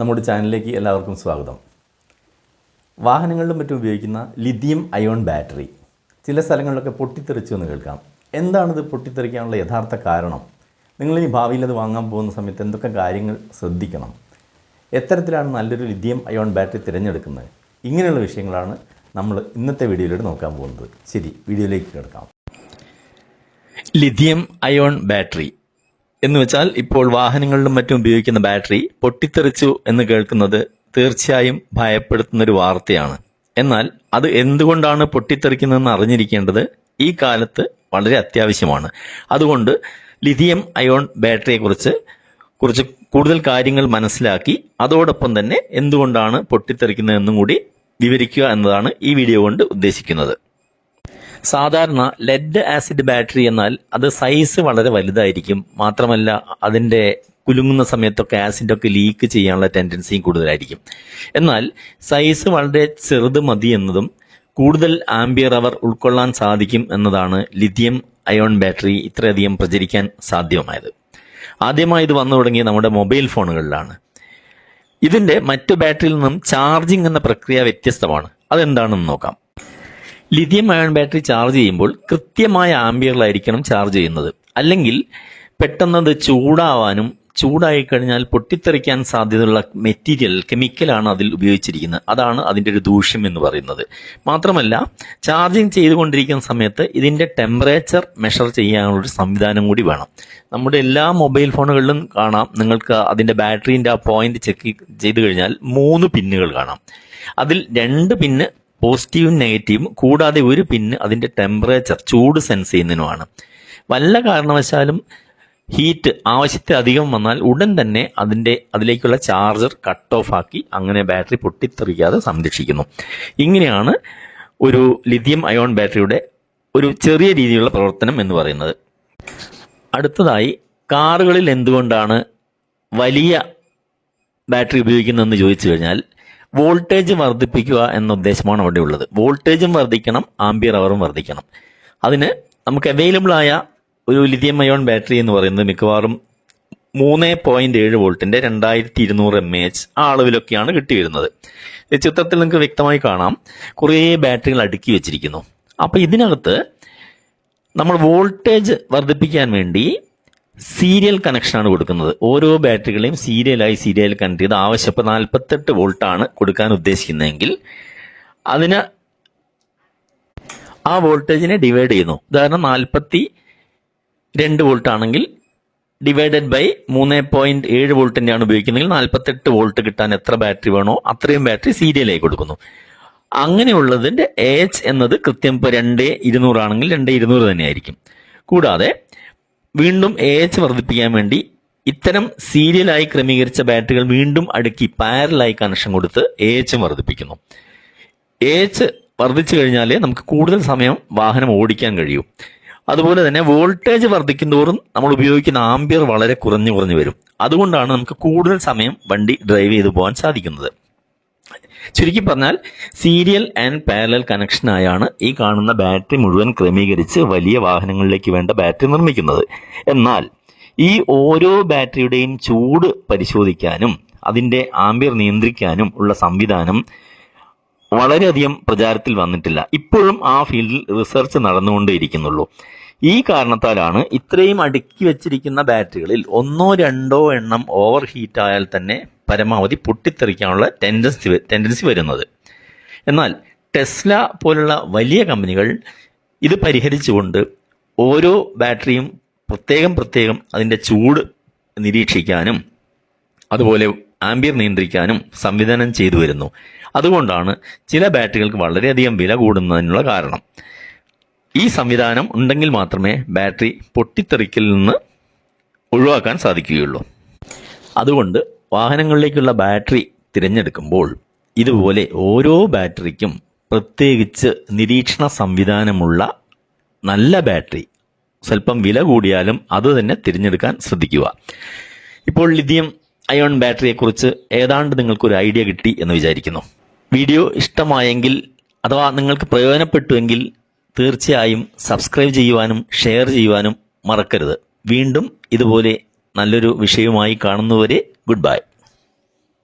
നമ്മുടെ ചാനലിലേക്ക് എല്ലാവർക്കും സ്വാഗതം. വാഹനങ്ങളിലും മറ്റും ഉപയോഗിക്കുന്ന ലിഥിയം അയോൺ ബാറ്ററി ചില സ്ഥലങ്ങളിലൊക്കെ പൊട്ടിത്തെറിച്ചു എന്ന് കേൾക്കാം. എന്താണിത് പൊട്ടിത്തെറിക്കാനുള്ള യഥാർത്ഥ കാരണം? നിങ്ങളിനി ഭാവിയിൽ അത് വാങ്ങാൻ പോകുന്ന സമയത്ത് എന്തൊക്കെ കാര്യങ്ങൾ ശ്രദ്ധിക്കണം? എത്തരത്തിലാണ് നല്ലൊരു ലിഥിയം അയോൺ ബാറ്ററി തിരഞ്ഞെടുക്കുന്നത്? ഇങ്ങനെയുള്ള വിഷയങ്ങളാണ് നമ്മൾ ഇന്നത്തെ വീഡിയോയിലൂടെ നോക്കാൻ പോകുന്നത്. ശരി, വീഡിയോയിലേക്ക് കിടക്കാം. ലിഥിയം അയോൺ ബാറ്ററി എന്ന് വെച്ചാൽ ഇപ്പോൾ വാഹനങ്ങളിലും മറ്റും ഉപയോഗിക്കുന്ന ബാറ്ററി പൊട്ടിത്തെറിച്ചു എന്ന് കേൾക്കുന്നത് തീർച്ചയായും ഭയപ്പെടുത്തുന്നൊരു വാർത്തയാണ്. എന്നാൽ അത് എന്തുകൊണ്ടാണ് പൊട്ടിത്തെറിക്കുന്നതെന്ന് അറിഞ്ഞിരിക്കേണ്ടത് ഈ കാലത്ത് വളരെ അത്യാവശ്യമാണ്. അതുകൊണ്ട് ലിഥിയം അയോൺ ബാറ്ററിയെക്കുറിച്ച് കുറച്ച് കൂടുതൽ കാര്യങ്ങൾ മനസ്സിലാക്കി അതോടൊപ്പം തന്നെ എന്തുകൊണ്ടാണ് പൊട്ടിത്തെറിക്കുന്നതെന്നും കൂടി വിവരിക്കുക എന്നതാണ് ഈ വീഡിയോ കൊണ്ട് ഉദ്ദേശിക്കുന്നത്. സാധാരണ ലെഡ് ആസിഡ് ബാറ്ററി എന്നാൽ അത് സൈസ് വളരെ വലുതായിരിക്കും. മാത്രമല്ല അതിൻ്റെ കുലുങ്ങുന്ന സമയത്തൊക്കെ ആസിഡൊക്കെ ലീക്ക് ചെയ്യാനുള്ള ടെൻഡൻസിയും കൂടുതലായിരിക്കും. എന്നാൽ സൈസ് വളരെ ചെറുത് മതി എന്നതും കൂടുതൽ ആംബിയർ അവർ ഉൾക്കൊള്ളാൻ സാധിക്കും എന്നതാണ് ലിഥിയം അയോൺ ബാറ്ററി ഇത്രയധികം പ്രചരിക്കാൻ സാധ്യമായത്. ആദ്യമായി ഇത് വന്നു തുടങ്ങിയ നമ്മുടെ മൊബൈൽ ഫോണുകളിലാണ്. ഇതിൻ്റെ മറ്റു ബാറ്ററിയിൽ നിന്നും ചാർജിങ് എന്ന പ്രക്രിയ വ്യത്യസ്തമാണ്. അതെന്താണെന്ന് നോക്കാം. ലിഥിയം അയോൺ ബാറ്ററി ചാർജ് ചെയ്യുമ്പോൾ കൃത്യമായ ആംബിയറിലായിരിക്കണം ചാർജ് ചെയ്യുന്നത്. അല്ലെങ്കിൽ പെട്ടെന്നത് ചൂടാവാനും ചൂടായി കഴിഞ്ഞാൽ പൊട്ടിത്തെറിക്കാൻ സാധ്യതയുള്ള മെറ്റീരിയൽ കെമിക്കലാണ് അതിൽ ഉപയോഗിച്ചിരിക്കുന്നത്. അതാണ് അതിൻ്റെ ഒരു ദൂഷ്യം എന്ന് പറയുന്നത്. മാത്രമല്ല ചാർജിങ് ചെയ്തുകൊണ്ടിരിക്കുന്ന സമയത്ത് ഇതിൻ്റെ ടെമ്പറേച്ചർ മെഷർ ചെയ്യാനുള്ളൊരു സംവിധാനം കൂടി വേണം. നമ്മുടെ എല്ലാ മൊബൈൽ ഫോണുകളിലും കാണാം, നിങ്ങൾക്ക് അതിൻ്റെ ബാറ്ററീൻ്റെ ആ പോയിന്റ് ചെക്ക് ചെയ്ത് കഴിഞ്ഞാൽ 3 പിന്നുകൾ കാണാം. അതിൽ 2 പിന്ന് പോസിറ്റീവും നെഗറ്റീവും കൂടാതെ ഒരു പിന്ന് അതിൻ്റെ ടെമ്പറേച്ചർ ചൂട് സെൻസ് ചെയ്യുന്നതിനുമാണ്. വല്ല കാരണവശാലും ഹീറ്റ് ആവശ്യത്തിലധികം വന്നാൽ ഉടൻ തന്നെ അതിലേക്കുള്ള ചാർജർ കട്ട് ഓഫ് ആക്കി അങ്ങനെ ബാറ്ററി പൊട്ടിത്തെറിക്കാതെ സംരക്ഷിക്കുന്നു. ഇങ്ങനെയാണ് ഒരു ലിഥിയം അയോൺ ബാറ്ററിയുടെ ഒരു ചെറിയ രീതിയിലുള്ള പ്രവർത്തനം എന്ന് പറയുന്നത്. അടുത്തതായി, കാറുകളിൽ എന്തുകൊണ്ടാണ് വലിയ ബാറ്ററി ഉപയോഗിക്കുന്നതെന്ന് ചോദിച്ചു കഴിഞ്ഞാൽ വോൾട്ടേജ് വർദ്ധിപ്പിക്കുക എന്ന ഉദ്ദേശമാണ് അവിടെ ഉള്ളത്. വോൾട്ടേജും വർദ്ധിക്കണം, ആംബിയർ അവറും വർദ്ധിക്കണം. അതിന് നമുക്ക് അവൈലബിൾ ആയ ഒരു ലിഥിയം അയോൺ ബാറ്ററി എന്ന് പറയുന്നത് മിക്കവാറും 3.7 വോൾട്ടിന്റെ 2200 mAh ആ അളവിലൊക്കെയാണ് കിട്ടിവരുന്നത്. ചിത്രത്തിൽ നിങ്ങൾക്ക് വ്യക്തമായി കാണാം, കുറേ ബാറ്ററികൾ അടുക്കി വെച്ചിരിക്കുന്നു. അപ്പൊ ഇതിനകത്ത് നമ്മൾ വോൾട്ടേജ് വർദ്ധിപ്പിക്കാൻ വേണ്ടി സീരിയൽ കണക്ഷനാണ് കൊടുക്കുന്നത്. ഓരോ ബാറ്ററികളെയും സീരിയൽ കണക്ട് ചെയ്ത് ആവശ്യപ്പോൾ 48 വോൾട്ടാണ് കൊടുക്കാൻ ഉദ്ദേശിക്കുന്നതെങ്കിൽ അതിന് ആ വോൾട്ടേജിനെ ഡിവൈഡ് ചെയ്യുന്നു. ഉദാഹരണം 42 വോൾട്ട് ആണെങ്കിൽ ഡിവൈഡഡ് ബൈ 3.7 വോൾട്ടിന്റെ ആണ് ഉപയോഗിക്കുന്നതെങ്കിൽ 48 വോൾട്ട് കിട്ടാൻ എത്ര ബാറ്ററി വേണോ അത്രയും ബാറ്ററി സീരിയലായി കൊടുക്കുന്നു. അങ്ങനെയുള്ളതിന്റെ AH എന്നത് കൃത്യം ഇപ്പോൾ 2200 ആണെങ്കിൽ 2200 തന്നെയായിരിക്കും. കൂടാതെ വീണ്ടും AH വർദ്ധിപ്പിക്കാൻ വേണ്ടി ഇത്തരം സീരിയലായി ക്രമീകരിച്ച ബാറ്ററികൾ വീണ്ടും അടുക്കി പാരലായി കണക്ഷൻ കൊടുത്ത് AH വർദ്ധിപ്പിക്കുന്നു. AH വർദ്ധിച്ചു കഴിഞ്ഞാലേ നമുക്ക് കൂടുതൽ സമയം വാഹനം ഓടിക്കാൻ കഴിയൂ. അതുപോലെ തന്നെ വോൾട്ടേജ് വർദ്ധിക്കുന്തോറും നമ്മൾ ഉപയോഗിക്കുന്ന ആംബിയർ വളരെ കുറഞ്ഞു വരും. അതുകൊണ്ടാണ് നമുക്ക് കൂടുതൽ സമയം വണ്ടി ഡ്രൈവ് ചെയ്തു പോകാൻ സാധിക്കുന്നത്. ചുരുക്കി പറഞ്ഞാൽ സീരിയൽ ആൻഡ് പാരലൽ കണക്ഷനായാണ് ഈ കാണുന്ന ബാറ്ററി മുഴുവൻ ക്രമീകരിച്ച് വലിയ വാഹനങ്ങളിലേക്ക് വേണ്ട ബാറ്ററി നിർമ്മിക്കുന്നത്. എന്നാൽ ഈ ഓരോ ബാറ്ററിയുടെയും ചൂട് പരിശോധിക്കാനും അതിൻ്റെ ആംബിയർ നിയന്ത്രിക്കാനും ഉള്ള സംവിധാനം വളരെയധികം പ്രചാരത്തിൽ വന്നിട്ടില്ല. ഇപ്പോഴും ആ ഫീൽഡിൽ റിസർച്ച് നടന്നുകൊണ്ടേയിരിക്കുന്നുള്ളൂ. ഈ കാരണത്താലാണ് ഇത്രയും അടുക്കി വെച്ചിരിക്കുന്ന ബാറ്ററികളിൽ 1-2 എണ്ണം ഓവർ ഹീറ്റ് ആയാൽ തന്നെ പരമാവധി പൊട്ടിത്തെറിക്കാനുള്ള ടെൻഡൻസി വരുന്നത്. എന്നാൽ ടെസ്ല പോലുള്ള വലിയ കമ്പനികൾ ഇത് പരിഹരിച്ചുകൊണ്ട് ഓരോ ബാറ്ററിയും പ്രത്യേകം അതിൻ്റെ ചൂട് നിരീക്ഷിക്കാനും അതുപോലെ ആംബിയർ നിയന്ത്രിക്കാനും സംവിധാനം ചെയ്തു വരുന്നു. അതുകൊണ്ടാണ് ചില ബാറ്ററികൾക്ക് വളരെയധികം വില കൂടുന്നതിനുള്ള കാരണം. ഈ സംവിധാനം ഉണ്ടെങ്കിൽ മാത്രമേ ബാറ്ററി പൊട്ടിത്തെറിക്കലിൽ നിന്ന് ഒഴിവാക്കാൻ സാധിക്കുകയുള്ളൂ. അതുകൊണ്ട് വാഹനങ്ങളിലേക്കുള്ള ബാറ്ററി തിരഞ്ഞെടുക്കുമ്പോൾ ഇതുപോലെ ഓരോ ബാറ്ററിക്കും പ്രത്യേകിച്ച് നിരീക്ഷണ സംവിധാനമുള്ള നല്ല ബാറ്ററി, സ്വല്പം വില കൂടിയാലും അത് തന്നെ തിരഞ്ഞെടുക്കാൻ ശ്രദ്ധിക്കുക. ഇപ്പോൾ ലിഥിയം അയോൺ ബാറ്ററിയെക്കുറിച്ച് ഏതാണ്ട് നിങ്ങൾക്കൊരു ഐഡിയ കിട്ടി എന്ന് വിചാരിക്കുന്നു. വീഡിയോ ഇഷ്ടമായെങ്കിൽ അഥവാ നിങ്ങൾക്ക് പ്രയോജനപ്പെട്ടുവെങ്കിൽ തീർച്ചയായും സബ്സ്ക്രൈബ് ചെയ്യുവാനും ഷെയർ ചെയ്യുവാനും മറക്കരുത്. വീണ്ടും ഇതുപോലെ നല്ലൊരു വിഷയവുമായി കാണുന്നവരെ ഗുഡ് ബൈ.